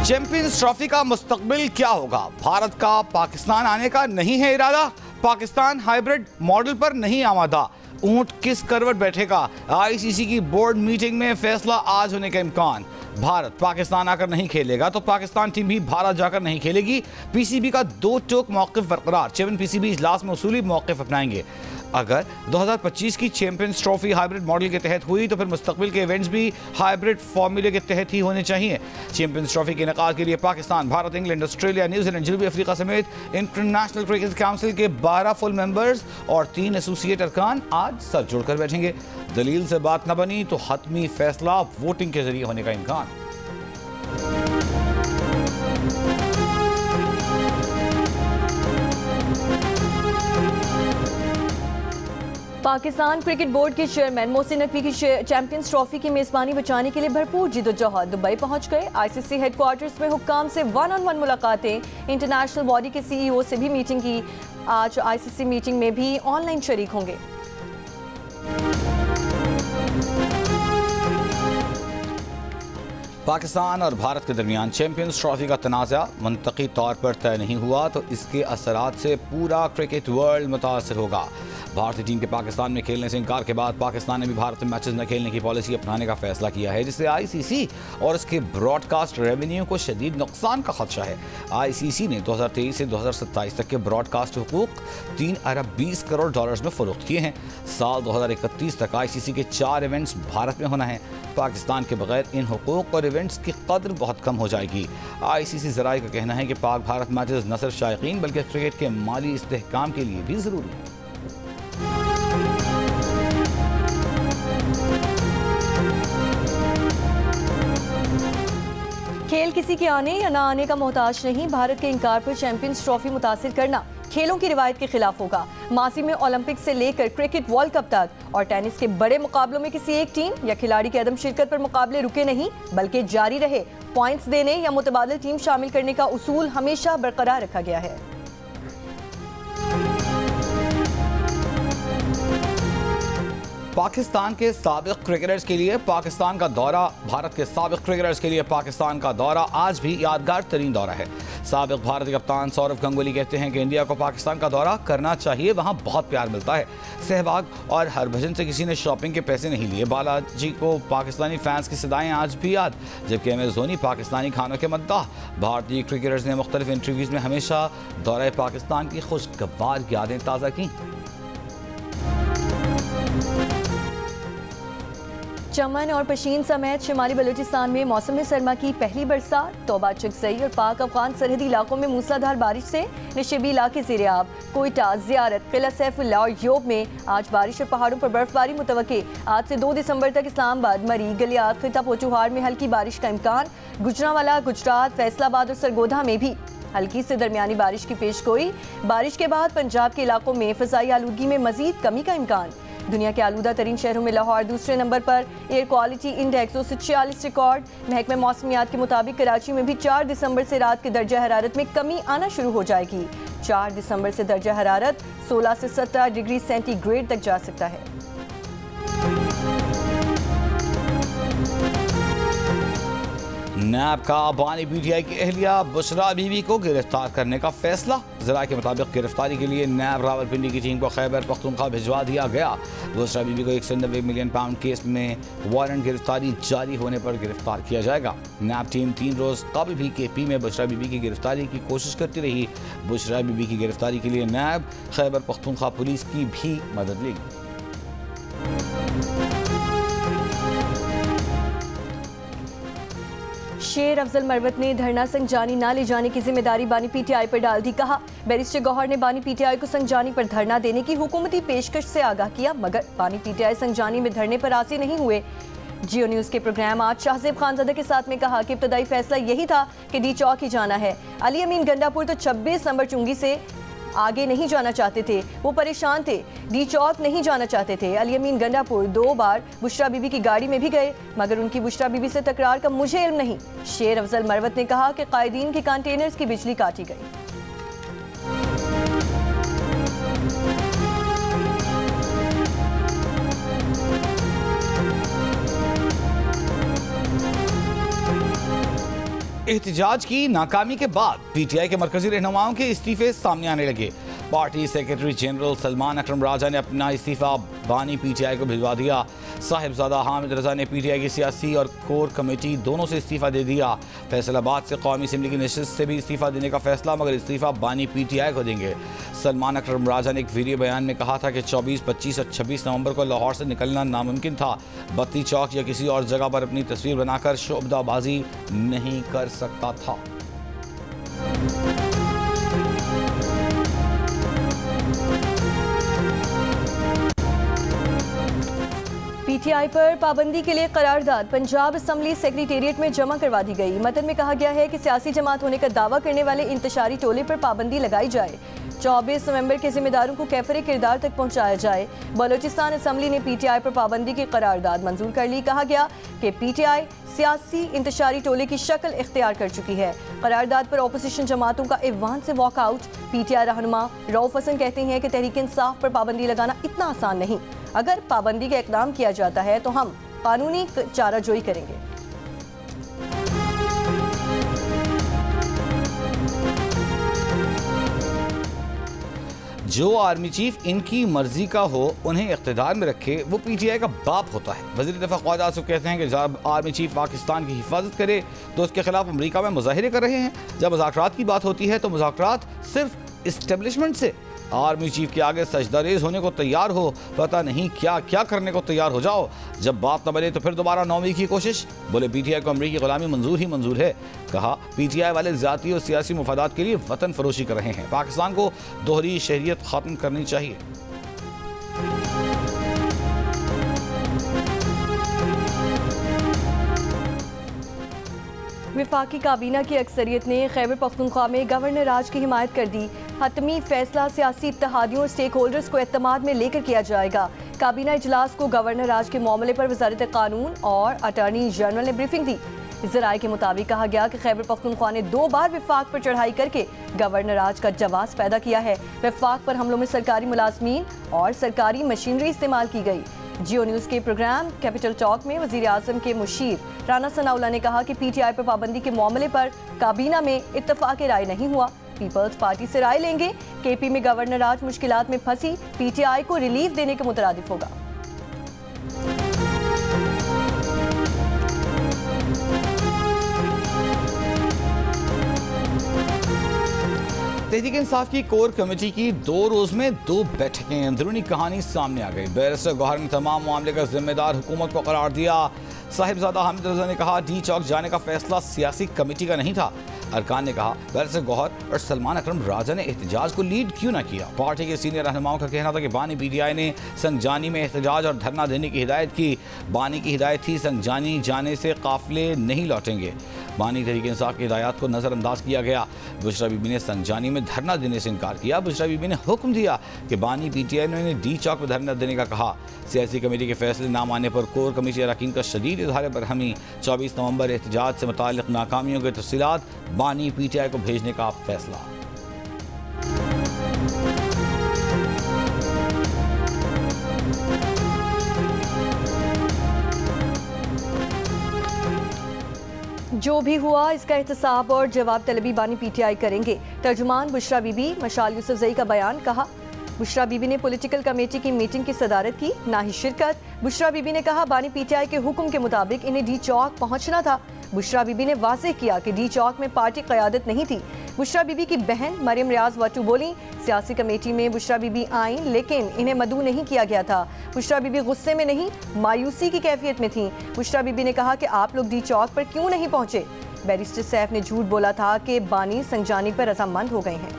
Champions trophy का मुस्तकबिल क्या होगा? भारत का पाकिस्तान आने का नहीं है इरादा। पाकिस्तान हाइब्रिड मॉडल पर नहीं आमादा। ऊंट किस करवट बैठेगा? आईसीसी की बोर्ड मीटिंग में फैसला आज होने का इम्कान। भारत पाकिस्तान आकर नहीं खेलेगा तो पाकिस्तान टीम भी भारत जाकर नहीं खेलेगी। पीसीबी का दो टोक मौक़िफ़ बरकरार। चेयरमैन पीसीबी इजलास में उसूली मौक़िफ़ अपनाएंगे। अगर 2025 की चैंपियंस ट्रॉफी हाइब्रिड मॉडल के तहत हुई तो फिर मुस्तकबिल के इवेंट्स भी हाइब्रिड फॉर्मूले के तहत ही होने चाहिए। चैंपियंस ट्रॉफी के इनेकाद के लिए Pakistan, Bharat, England, Australia, New Zealand, जनूबी अफ्रीका समेत इंटरनेशनल क्रिकेट काउंसिल के 12 फुल मेंबर्स और 3 एसोसिएट अरकान आज सर जोड़कर बैठेंगे। दलील से बात न बनी तो हतमी फैसला वोटिंग के जरिए होने का इम्कान। पाकिस्तान क्रिकेट बोर्ड के चेयरमैन मोहसिन नकवी की चैंपियंस ट्रॉफी की मेजबानी बचाने के लिए भरपूर जिद्दोजहद दुबई पहुंच गए। आईसीसी हेडक्वार्टर्स में हुक्काम से वन-ऑन-वन मुलाकातें, इंटरनेशनल बॉडी के सीईओ से भी मीटिंग की। आज आईसीसी मीटिंग में भी ऑनलाइन शरीक होंगे। पाकिस्तान और भारत के दरमियान चैंपियंस ट्रॉफी का तनाज़ा मुंतक़ी तौर पर तय नहीं हुआ तो इसके असरात से पूरा क्रिकेट वर्ल्ड मुतासर होगा। भारतीय टीम के पाकिस्तान में खेलने से इनकार के बाद पाकिस्तान ने भी भारत में मैचेस न खेलने की पॉलिसी अपनाने का फैसला किया है, जिससे आईसीसी और इसके ब्रॉडकास्ट रेवेन्यू को शदीद नुकसान का खदशा है। आईसीसी ने 2023 से 2027 तक के ब्रॉडकास्ट हुकूक 3 अरब 20 करोड़ डॉलर्स में फरोख्त किए हैं। साल 2031 तक आईसीसी के 4 इवेंट्स भारत में होना है। पाकिस्तान के बगैर इन हुकूक और इवेंट्स की कदर बहुत कम हो जाएगी। आईसीसी ज़राए का कहना है कि पाक भारत मैचेस न सिर्फ शायकीन बल्कि क्रिकेट के माली इस्तेहकाम के लिए भी ज़रूरी है। खेल किसी के आने या ना आने का मोहताज नहीं। भारत के इनकार पर चैंपियंस ट्रॉफी मुतासिर करना खेलों की रिवायत के खिलाफ होगा। माजी में ओलंपिक से लेकर क्रिकेट वर्ल्ड कप तक और टेनिस के बड़े मुकाबलों में किसी एक टीम या खिलाड़ी की अदम शिरकत पर मुकाबले रुके नहीं बल्कि जारी रहे। पॉइंट्स देने या मुतबादिल टीम शामिल करने का उसूल हमेशा बरकरार रखा गया है। पाकिस्तान के साबिक क्रिकेटर्स के लिए पाकिस्तान का दौरा भारत के साबिक क्रिकेटर्स के लिए पाकिस्तान का दौरा आज भी यादगार तरीन दौरा है। साबिक भारतीय कप्तान सौरव गंगुली कहते हैं कि इंडिया को पाकिस्तान का दौरा करना चाहिए, वहां बहुत प्यार मिलता है। सहवाग और हरभजन से किसी ने शॉपिंग के पैसे नहीं लिए। बालाजी को पाकिस्तानी फैंस की सदाएं आज भी याद, जबकि एमएस धोनी पाकिस्तानी खानों के मद्दाह। भारतीय क्रिकेटर्स ने मुख्तलिफ इंटरव्यूज़ में हमेशा दौरे पाकिस्तान की खुशगवार यादें ताज़ा की। चमन और पशीन समेत शिमाली बलूचिस्तान में मौसम सरमा की पहली बरसात। तौबा चकसई और पाक अफगान सरहदी इलाकों में मूसलाधार बारिश से नशेबी इलाके ज़ेर-ए-आब। कोयटा, ज़ियारत, किला सैफुल्लाह और योब में आज बारिश और पहाड़ों पर बर्फबारी मुतवक्के। आज से 2 दिसंबर तक इस्लामाबाद, मरी, गलियात, खिता पोचुहार में हल्की बारिश का इम्कान। गुजरांवाला, गुजरात, फैसलाबाद और सरगोधा में भी हल्की से दरमियानी बारिश की पेशगोई। बारिश के बाद पंजाब के इलाकों में फ़ज़ाई आलूदगी में मज़ीद कमी का इम्कान। दुनिया के आलूदा तरीन शहरों में लाहौर दूसरे नंबर पर। Air quality index 246 record. महकमे मौसमियात के मुताबिक कराची में भी 4 दिसंबर से रात के दर्जा हरारत में कमी आना शुरू हो जाएगी। 4 दिसंबर से दर्जा हरारत 16 से 17 डिग्री सेंटीग्रेड तक जा सकता है। नैब का बानी पीटीआई की अहलिया बुशरा बीबी को गिरफ्तार करने का फैसला। ज़राए के मुताबिक गिरफ्तारी के लिए नैब रावलपिंडी की टीम को खैबर पख्तूनख्वा भिजवा दिया गया। बुशरा बीबी को 190 मिलियन पाउंड केस में वारंट गिरफ्तारी जारी होने पर गिरफ्तार किया जाएगा। नैब टीम 3 रोज़ कबल भी केपी में बुशरा बीबी की गिरफ्तारी की कोशिश करती रही। बुशरा बीबी की गिरफ्तारी के लिए नैब खैबर पख्तूनख्वा पुलिस की भी मदद लेगी। शेर अफजल मरवत ने धरना संगजानी ना ले जाने की जिम्मेदारी बानी पीटीआई पर डाल दी। कहा, बैरिस्टर गौहर ने बानी पीटीआई को संगजानी पर धरना देने की हुकूमती पेशकश से आगाह किया, मगर बानी पीटीआई संगजानी में धरने पर राजी नहीं हुए। जियो न्यूज़ के प्रोग्राम आज शाहजेब खानज़ादा के साथ में कहा कि इब्तदाई फैसला यही था कि डी चौक ही जाना है। अली अमीन गंडापुर तो 26 नंबर चुंगी से आगे नहीं जाना चाहते थे, वो परेशान थे। डी चौक नहीं जाना चाहते थे। अली अमीन गंडापुर 2 बार बुशरा बीबी की गाड़ी में भी गए, मगर उनकी बुशरा बीबी से तकरार का मुझे इल्म नहीं। शेर अफजल मरवत ने कहा कि कायदीन के कंटेनर्स की बिजली काटी गई। एहतजाज की नाकामी के बाद पीटीआई के मरकजी रहनुमाओं के इस्तीफे सामने आने लगे। पार्टी सेक्रेटरी जनरल सलमान अकरम राजा ने अपना इस्तीफा बानी पीटीआई को भिजवा दिया। साहिबजादा हामिद रजा ने पीटीआई की सियासी और कोर कमेटी दोनों से इस्तीफा दे दिया। फैसलाबाद से कौमी असम्बली की नशिस्त से भी इस्तीफा देने का फैसला, मगर इस्तीफा बानी पीटीआई को देंगे। सलमान अकरम राजा ने एक वीडियो बयान में कहा था कि 24, 25 और 26 नवंबर को लाहौर से निकलना नामुमकिन था। बत्ती चौक या किसी और जगह पर अपनी तस्वीर बनाकर शोबदाबाजी नहीं कर सकता था। पीटीआई पर पाबंदी के लिए करारदाद पंजाब असम्बली सेक्रेटेरिएट में जमा करवा दी गई। मतन में कहा गया है कि सियासी जमात होने का दावा करने वाले इंतशारी टोले पर पाबंदी लगाई जाए। 24 नवंबर के जिम्मेदारों को कैफरे किरदार तक पहुंचाया जाए। बलोचिस्तान असम्बली ने पीटीआई पर पाबंदी की करारदाद मंजूर कर ली। कहा गया कि पीटीआई सियासी इंतशारी टोले की शक्ल इख्तियार कर चुकी है। करारदाद पर अपोजिशन जमातों का ऐवान से वॉकआउट। पीटीआई रहनुमा रऊफ हसन कहते हैं कि तहरीक इंसाफ पर पाबंदी लगाना इतना आसान नहीं। अगर पाबंदी का इकदाम किया जाता है तो हम कानूनी चाराजोई करेंगे। जो आर्मी चीफ इनकी मर्जी का हो, उन्हें इख्तिदार में रखे, वो पीटीआई का बाप होता है। वज़ीर दिफा ख्वाजा आसिफ कहते हैं कि जब आर्मी चीफ पाकिस्तान की हिफाजत करे तो उसके खिलाफ अमरीका में मुजाहिरे कर रहे हैं। जब मुज़ाकरात की बात होती है तो मुज़ाकरात सिर्फ इस्टेब्लिशमेंट से। आर्मी चीफ के आगे सजदारेज होने को तैयार हो, पता नहीं क्या क्या करने को तैयार हो जाओ। जब बात न बने तो फिर दोबारा 9वीं की कोशिश। बोले पीटीआई को अमरीकी गुलामी मंजूर ही मंजूर है। कहा पीटीआई वाले ज़ाती और सियासी मुफादात के लिए वतन फरोशी कर रहे हैं। पाकिस्तान को दोहरी शहरियत खत्म करनी चाहिए। विफाकी काबीना की अक्सरियत ने खैबर पख्तूनख्वा में गवर्नर राज की हिमायत कर दी। हतमी फैसला सियासी इत्तेहादियों और स्टेक होल्डर्स को एतमाद में लेकर किया जाएगा। काबीना इजलास को गवर्नर राज के मामले पर वजारत कानून और अटॉर्नी जनरल ने ब्रीफिंग दी। ज़राए के मुताबिक कहा गया कि खैबर पख्तूनख्वा ने 2 बार विफाक पर चढ़ाई करके गवर्नर राज का जवाब पैदा किया है। विफाक पर हमलों में सरकारी मुलाजमीन और सरकारी मशीनरी इस्तेमाल की गई। जियो न्यूज़ के प्रोग्राम कैपिटल टॉक में वज़ीर आज़म के मुशीर राना सनाउल्लाह ने कहा कि पीटीआई पर पाबंदी के मामले पर काबीना में इत्तफाक राय नहीं हुआ। पीपल्स पार्टी से राय लेंगे। केपी में गवर्नर राज मुश्किलात में फंसी, पीटीआई को रिलीफ देने के मुतरादिफ होगा। तहरीक इंसाफ की कोर कमेटी की 2 रोज में 2 बैठकें। अंदरूनी कहानी सामने आ गई। बैरिस्टर गौहर ने तमाम मामले का जिम्मेदार हुकूमत को करार दिया। साहिबजादा हामिद रजा ने कहा डी चौक जाने का फैसला सियासी कमेटी का नहीं था। अरकान ने कहा बैरिस्टर गौहर और सलमान अकरम राजा ने एहतजाज को लीड क्यों ना किया। पार्टी के सीनियर रहनुमाओं का कहना था कि बानी पीटीआई ने संगजानी में एहतजाज और धरना देने की हिदायत की। बानी की हिदायत थी संगजानी जाने से काफिले नहीं लौटेंगे। बानी तहरीक इंसाफ की हिदायत को नज़रअंदाज किया गया। बुशरा बीबी ने संगजानी में धरना देने से इनकार किया। बुशरा बीबी ने हुक्म दिया कि बानी पीटीआई ने डी चौक पर धरना देने का कहा। सियासी कमेटी के फैसले ना मानने पर कोर कमेटी अरकान का शदीद इजहार बरहमी। 24 नवंबर एहतजाज से मुताल्लिक़ नाकामियों के तफसीलात बानी पीटीआई को भेजने का फैसला। जो भी हुआ इसका एहतसाब और जवाब तलबी बानी पीटीआई करेंगे। तर्जुमान बुशरा बीबी मशाल यूसुफजई का बयान। कहा बुशरा बीबी ने पॉलिटिकल कमेटी की मीटिंग की सदारत की, ना ही शिरकत। बुशरा बीबी ने कहा बानी पीटीआई के हुक्म के मुताबिक इन्हें डी चौक पहुंचना था। बुशरा बीबी ने वाज़ेह किया कि डी चौक में पार्टी क़यादत नहीं थी। बुशरा बीबी की बहन मरियम रियाज वटू बोली सियासी कमेटी में बुशरा बीबी आईं लेकिन इन्हें मदऊ नहीं किया गया था। बुशरा बीबी गुस्से में नहीं, मायूसी की कैफियत में थी। बुशरा बीबी ने कहा कि आप लोग डी चौक पर क्यों नहीं पहुंचे। बैरिस्टर सैफ ने झूठ बोला था कि बानी संगजानी पर रजामंद हो गए हैं।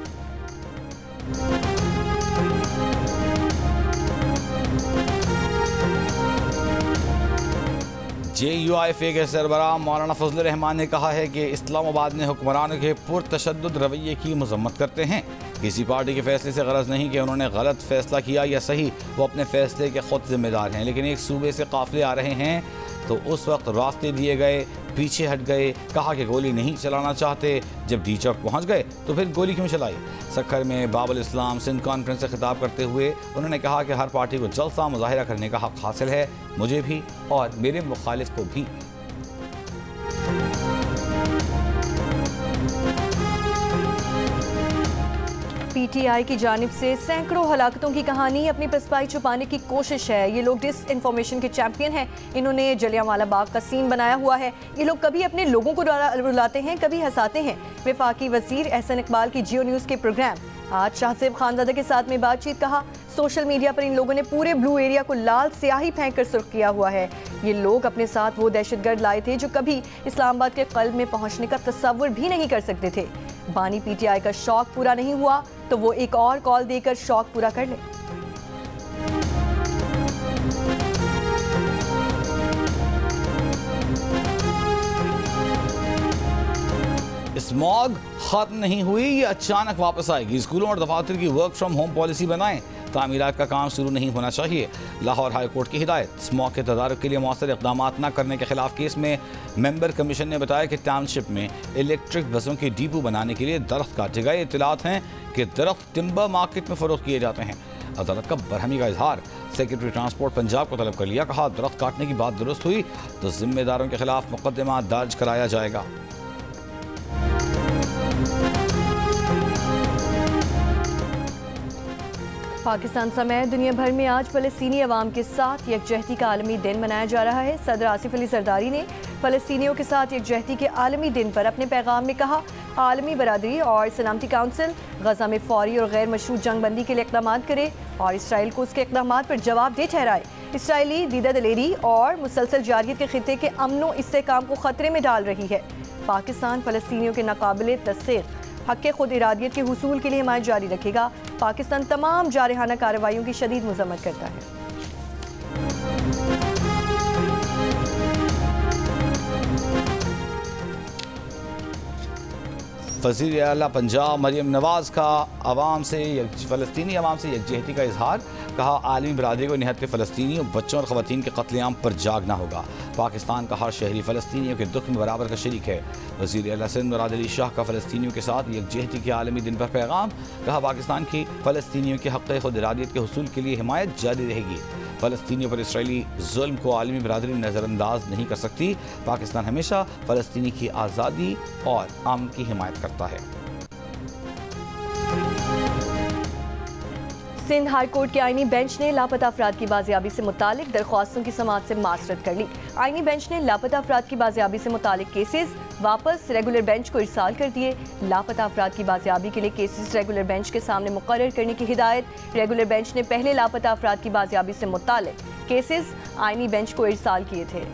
JUIFA के सरबराह मौलाना फजल रहमान ने कहा है कि इस्लामाबाद ने हुक्मरानों के पुरतशद्दुद रवैये की मजम्मत करते हैं। किसी पार्टी के फैसले से गरज नहीं कि उन्होंने गलत फैसला किया या सही, वो अपने फैसले के खुद जिम्मेदार हैं। लेकिन एक सूबे से काफिले आ रहे हैं तो उस वक्त रास्ते दिए गए, पीछे हट गए, कहा कि गोली नहीं चलाना चाहते। जब डी चौक पहुँच गए तो फिर गोली क्यों चलाई। सखर में बाबुल इस्लाम सिंध कॉन्फ्रेंस से खिताब करते हुए उन्होंने कहा कि हर पार्टी को जलसा मुजाहिरा करने का हक हासिल है, मुझे भी और मेरे मुखालिफ को भी। PTI की जानिब से सैकड़ों हलाकतों की कहानी अपनी पसपाई छुपाने की कोशिश है। ये लोग डिस इन्फॉर्मेशन के चैंपियन हैं। इन्होंने जलियांवाला बाग का सीन बनाया हुआ है। ये लोग कभी अपने लोगों को रुलाते हैं, कभी हंसाते हैं। वफाकी वजीर एहसन इकबाल की जियो न्यूज़ के प्रोग्राम आज शाहसेब खानजादा के साथ में बातचीत कहा। सोशल मीडिया पर इन लोगों ने पूरे ब्लू एरिया को लाल स्याही फेंक कर सुर्ख किया हुआ है। ये लोग अपने साथ वो दहशतगर्द लाए थे जो कभी इस्लामाबाद के क़ल्ब में पहुंचने का तसव्वुर भी नहीं कर सकते थे। बानी PTI का शौक पूरा नहीं हुआ तो वो एक और कॉल देकर शौक पूरा कर ले। स्मॉग खत्म नहीं हुई, ये अचानक वापस आएगी। स्कूलों और दफातर की वर्क फ्रॉम होम पॉलिसी बनाएं। तामीरात का काम शुरू नहीं होना चाहिए। लाहौर हाई कोर्ट की हिदायत। स्मॉग के तदारुक के लिए मौसर इक़दाम न करने के खिलाफ केस में मेंबर कमीशन ने बताया कि टाउनशिप में इलेक्ट्रिक बसों के डिपो बनाने के लिए दरख्त काटे गए। इत्तलात हैं कि दरख्त टिम्बर मार्केट में फरोख्त किए जाते हैं। अदालत का बरहमी का इजहार। सेक्रेटरी ट्रांसपोर्ट पंजाब को तलब कर लिया। कहा दरख्त काटने की बात दुरुस्त हुई तो जिम्मेदारों के खिलाफ मुकदमा दर्ज कराया जाएगा। पाकिस्तान समेत दुनिया भर में आज फ़लस्तीनी अवाम के साथ यकजहती का आलमी दिन मनाया जा रहा है। सदर आसिफ अली जरदारी ने फ़लस्तीनियों के साथ यकजहती के आलमी दिन पर अपने पैगाम में कहा, आलमी बरादरी और सलामती काउंसिल गजा में फौरी और गैर मशरूत जंग बंदी के लिए इक़दाम करे और इसराइल को उसके इक़दाम पर जवाबदेह ठहराए। इसराइली दीदा दलेरी और मुसलसल जारियत के खित्ते के अमनो इस्तेहकाम को ख़तरे में डाल रही है। पाकिस्तान फ़लस्तीनियों के नाकाबिले तस्दीक़ हक़ खुद इरादियत के हुसूल के लिए हिमायत जारी रखेगा। पाकिस्तान तमाम जारहाना कार्रवाइयों की शदीद मज़म्मत करता है। वज़ीर आला पंजाब मरियम नवाज़ का फ़लस्तीनी अवाम से यकजहती का इजहार। कहा आलमी बरादरी को निहत्ते फ़लस्तीनियों, बच्चों और ख़वातीन के कत्लेआम पर जागना होगा। पाकिस्तान का हर शहरी फ़लस्तीनियों के दुख में बराबर का शरीक है। वज़ीर आला सिंध मुराद अली शाह का फ़लस्तीनियों के साथ यकजहती के आलमी दिन पर पैगाम। कहा पाकिस्तान की फ़लस्तीनियों के हक़ खुद इरादियत के हुसूल के लिए हिमायत जारी रहेगी। फ़लस्तीनियों पर इसराइली जुल्म को आलमी बरादरी नज़रअंदाज नहीं कर सकती। पाकिस्तान हमेशा फ़लस्तीनी की आज़ादी और अमन की हिमायत करता है। सिंध हाई कोर्ट के आईनी बेंच ने लापता अफराद की बाजियाबी से मुतालिक दरख्वास्तों की समाअत से मासरत कर ली। आईनी बेंच ने लापता अफराद की बाजियाबी से मुतालिक केसेस वापस रेगुलर बेंच को इरसाल कर दिए। लापता अफराद की बाजियाबी के लिए केसेस रेगुलर बेंच के सामने मुकर्रर करने की हिदायत। रेगुलर बेंच ने पहले लापता अफराद की बाजियाबी से मुतालिक केसेस आईनी बेंच को इरसाल किए थे।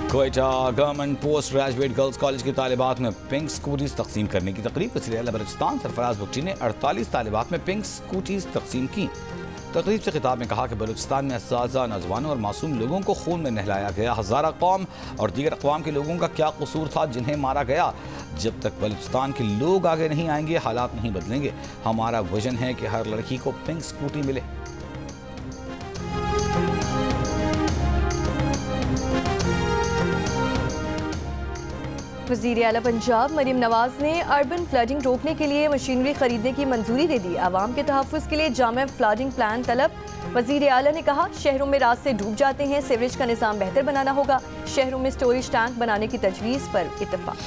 Quetta government post graduate girls college की तालिबात में पिंक स्कूटीज तकसीम करने की तकरीब। वज़ीर आला बलूचिस्तान सरफराज बुगटी ने 48 तालिबात में पिंक स्कूटीज तकसीम की। तकरीब से खिताब में कहा कि बलूचिस्तान में असाज़ा, नौजवानों और मासूम लोगों को खून में नहलाया गया। हज़ारा कौम और दीगर अक़वाम के लोगों का क्या कसूर था जिन्हें मारा गया। जब तक बलूचिस्तान के लोग आगे नहीं आएंगे हालात नहीं बदलेंगे। हमारा विजन है कि हर लड़की को पिंक स्कूटी मिले। वज़ीर आला पंजाब मरियम नवाज़ ने अर्बन फ्लडिंग रोकने के लिए मशीनरी खरीदने की मंजूरी दे दी। आवाम के तहफ़्फ़ुज़ के लिए जामे फ्लडिंग प्लान तलब। वज़ीर आला ने कहा शहरों में रास्ते डूब जाते हैं, सीवरेज का निज़ाम बेहतर बनाना होगा। शहरों में स्टोरेज टैंक बनाने की तजवीज़ पर इत्तफ़ाक़।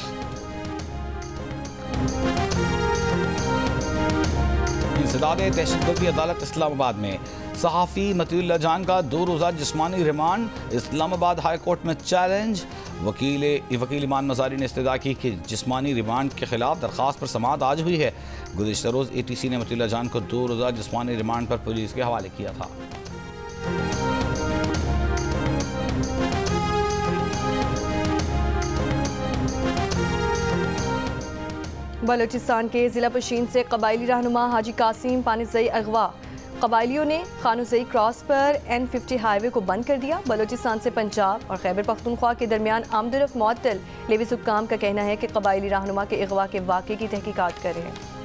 इंसदादे दहशतगर्दी अदालत इस्लामाबाद में सहाफ़ी मतीउल्लाह जान का 2 रोज़ा जिस्मानी रिमांड। इस्लामाबाद हाई कोर्ट में चैलेंज। वकील इमान मज़ारी ने इस्तदा की कि जिस्मानी रिमांड के खिलाफ दरख्वास्त पर समाअत आज हुई है। गुज़िश्ता रोज़ ATC ने मतीउल्लाह जान को 2 रोज़ा जिस्मानी रिमांड पर पुलिस के हवाले किया था। बलूचिस्तान के ज़िला पशीन से कबायली रहनुमा हाजी कासिम पानिज़ई अगवा। कबायलियों ने खानुज़ई क्रॉस पर N50 हाईवे को बंद कर दिया। बलूचिस्तान से पंजाब और खैबर पख्तूनख्वा के दरमियान आमदरफ मुअत्तल। लेविस हुक्काम का कहना है कि कबायली रहनुमा के अगवा के वाक़े की तहकीकात कर रहे हैं।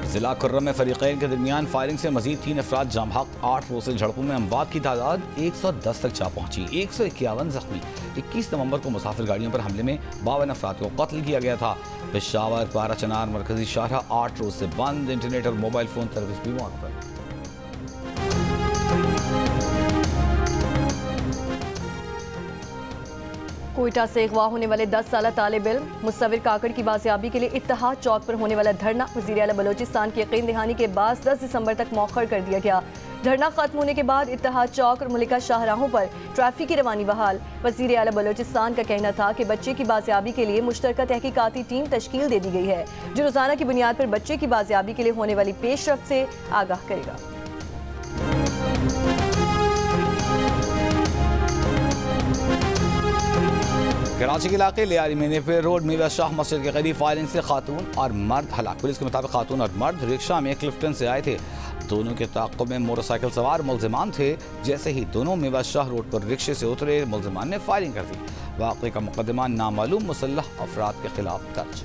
जिला कुर्रम में फरीक़ैन के दरमियान फायरिंग से मजीद 3 अफराद जाम हक। 8 रोज़ से झड़पों में अमवात की तादाद 110 तक जा पहुंची। 151 जख्मी। 21 नवंबर को मुसाफिर गाड़ियों पर हमले में 52 अफराद को कत्ल किया गया था। पेशावर, पारा चनार मरकजी शाहरा 8 रोज़ से बंद। इंटरनेट और मोबाइल फ़ोन सर्विस भी मुअत्तल। कोयटा से अगवा होने वाले 10 साला तालिब इल्म मुसव्विर काकड़ की बाजियाबी के लिए इत्तेहाद चौक पर होने वाला धरना वज़ीर आला बलोचिस्तान की यकीन दहानी के बाद 10 दिसंबर तक मौखर कर दिया गया। धरना खत्म होने के बाद इत्तेहाद चौक और मलिका शाहराहों पर ट्रैफिक की रवानी बहाल। वज़ीर आला बलोचिस्तान का कहना था कि बच्चे की बाजियाबी के लिए मुश्तरका तहकीकाती टीम तश्कील दे दी गई है, जो रोजाना की बुनियाद पर बच्चे की बाजियाबी के लिए होने वाली पेशरफ्त से आगाह करेगा। कराची के इलाके लियारी मेनेफे रोड मीवा शाह मस्जिद के करीब फायरिंग से खातून और मर्द हलाक। पुलिस के मुताबिक खातून और मर्द रिक्शा में क्लिफ्टन से आए थे। दोनों के ताक़ुब में मोटरसाइकिल सवार मुल्ज़िमान थे। जैसे ही दोनों मीवा शाह रोड पर रिक्शे से उतरे, मुल्ज़िमान ने फायरिंग कर दी। वाक़े का मुकदमा नामालूम मुसल्लह अफराद के खिलाफ दर्ज।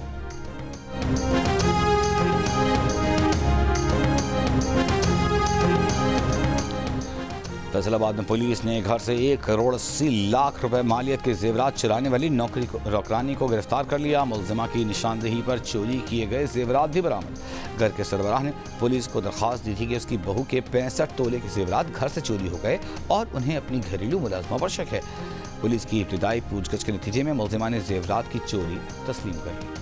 फैसलाबाद में पुलिस ने घर से 1 करोड़ 80 लाख रुपए मालियत के जेवरात चुराने वाली नौकरानी को गिरफ्तार कर लिया। मुल्जिमा की निशानदेही पर चोरी किए गए जेवरात भी बरामद। घर के सरबराह ने पुलिस को दरख्वास्त दी थी कि उसकी बहू के 65 तोले के जेवरात घर से चोरी हो गए और उन्हें अपनी घरेलू मुलाजमा पर शक है। पुलिस की इब्तिदाई पूछगछ के नतीजे में मुल्जिमा ने जेवरात की चोरी तस्लीम कर ली।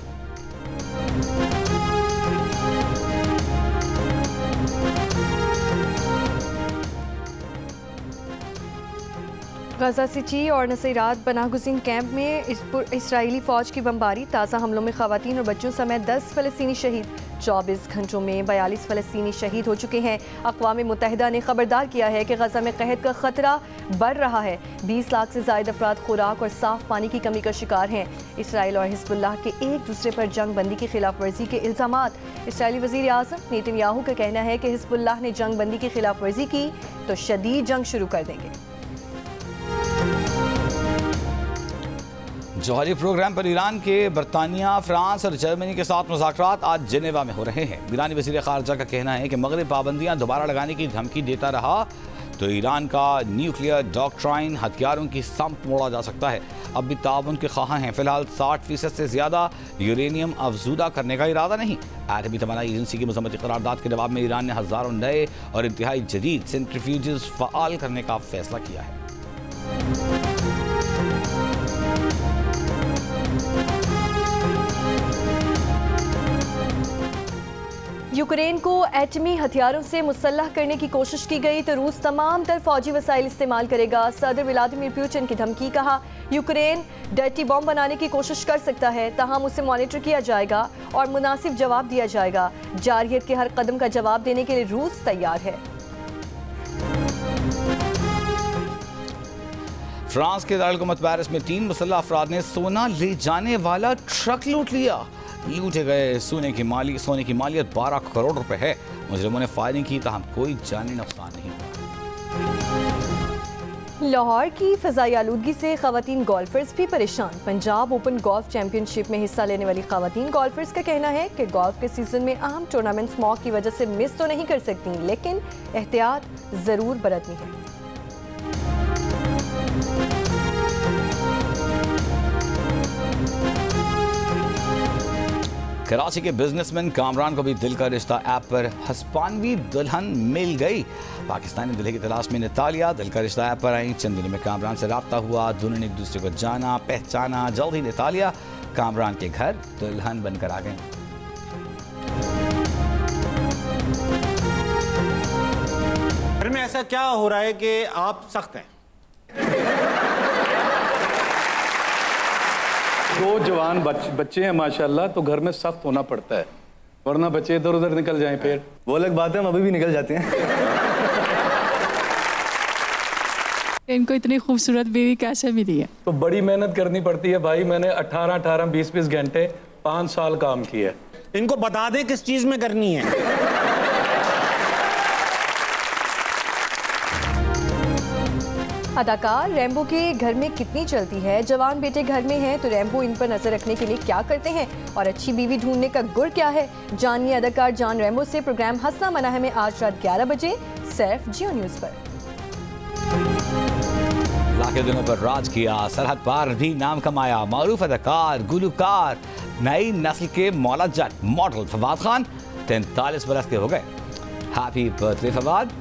गजा सिटी और नसीरात पनाहगुज़ीन कैंप में इसराइली फ़ौज की बमबारी। ताज़ा हमलों में ख़वातीन और बच्चों समेत 10 फ़लस्तीनी शहीद। 24 घंटों में 42 फ़लस्तीनी शहीद हो चुके हैं। अक़वाम मुत्तहिदा ने खबरदार किया है कि गजा में कहत का ख़तरा बढ़ रहा है। 20 लाख से ज़ायद अफराद खुराक और साफ़ पानी की कमी का शिकार हैं। इसराइल और हिज़्बुल्लाह के एक दूसरे पर जंग बंदी की खिलाफ वर्जी के इल्ज़ामात। इसराइली वज़ीर आज़म नेतन्याहू का कहना है कि हिज़्बुल्लाह ने जंग बंदी की खिलाफ वर्जी की तो शदीद जंग शुरू कर देंगे। जौहरी प्रोग्राम पर ईरान के बरतानिया, फ्रांस और जर्मनी के साथ मुज़ाकरात आज जेनेवा में हो रहे हैं। ईरानी वज़ीर ख़ारजा का कहना है कि मग़रिब पाबंदियाँ दोबारा लगाने की धमकी देता रहा तो ईरान का न्यूक्लियर डॉक्ट्राइन हथियारों की संप मोड़ा जा सकता है। अब भी ताउन के ख़्वाहां हैं। फ़िलहाल 60% से ज़्यादा यूरेनियम अफजूदा करने का इरादा नहीं। एटमी तवानाई एजेंसी की मज़म्मती करारदाद के जवाब में ईरान ने हज़ारों नए और इंतहाई जदीद सेंट्रीफ्यूजेस फ़आल करने का फ़ैसला किया है। यूक्रेन को एटमी हथियारों से मुसल्लह करने की कोशिश की गई तो रूस तमाम तर फौजी वसाइल इस्तेमाल करेगा। सदर व्लादिमीर पुतिन की धमकी। कहा यूक्रेन डर्टी बॉम्ब बनाने की कोशिश कर सकता है, ताहम उसे मॉनिटर किया जाएगा और मुनासिब जवाब दिया जाएगा। जारहियत के हर कदम का जवाब देने के लिए रूस तैयार है। फ्रांस के दारुल-हुकूमत पेरिस में 3 मुसल्लह अफराद ने सोना ले जाने वाला ट्रक लूट लिया। लूटे गए सोने की मालियत 12 करोड़ रुपए है। मुजरिमों ने फायरिंग की, ताहम कोई जानी नुकसान नहीं हुआ। लाहौर की फ़ज़ाई आलूदगी से ख़वातीन गोल्फर्स भी परेशान। पंजाब ओपन गोल्फ चैंपियनशिप में हिस्सा लेने वाली ख़वातीन गोल्फर्स का कहना है कि गोल्फ के सीज़न में अहम टूर्नामेंट स्मॉग की वजह से मिस तो नहीं कर सकती, लेकिन एहतियात ज़रूर बरतनी है। कराची के बिजनेसमैन कामरान को भी दिल का रिश्ता ऐप पर हस्पानवी दुल्हन मिल गई। पाकिस्तानी दुल्हे की तलाश में नितालिया दिल का रिश्ता ऐप पर आई। चंद दिनों में कामरान से रब्ता हुआ, दोनों ने एक दूसरे को जाना पहचाना। जल्द ही नितालिया कामरान के घर दुल्हन बनकर आ गई। घर में ऐसा क्या हो रहा है कि आप सख्त हैं? 2 जवान बच्चे हैं माशाल्लाह, तो घर में सख्त होना पड़ता है, वरना बच्चे इधर उधर निकल जाएं। फिर वो अलग बात है, हम अभी भी निकल जाते हैं। इनको इतनी खूबसूरत बीवी कैसे मिली है? तो बड़ी मेहनत करनी पड़ती है भाई। मैंने 18 20 घंटे 5 साल काम किया। इनको बता दें किस चीज में करनी है। अदाकार रैम्बो के घर में कितनी चलती है। जवान बेटे घर में हैं तो रैम्बो इन पर नजर रखने के लिए क्या करते हैं और अच्छी बीवी ढूंढने का गुर क्या है, जानिए अदाकार जॉन रैम्बो से। प्रोग्राम हंसना मना है में आज रात 11 बजे सिर्फ जियो न्यूज़ पर। लाखे दिनों पर राज किया, सरहद पार भी नाम कमाया। मारूफ अदाकार, गुलकार, नई नस्ल के मौला जट मॉडल फवाद खान 43 बरस के हो गए। Happy birthday Fawad.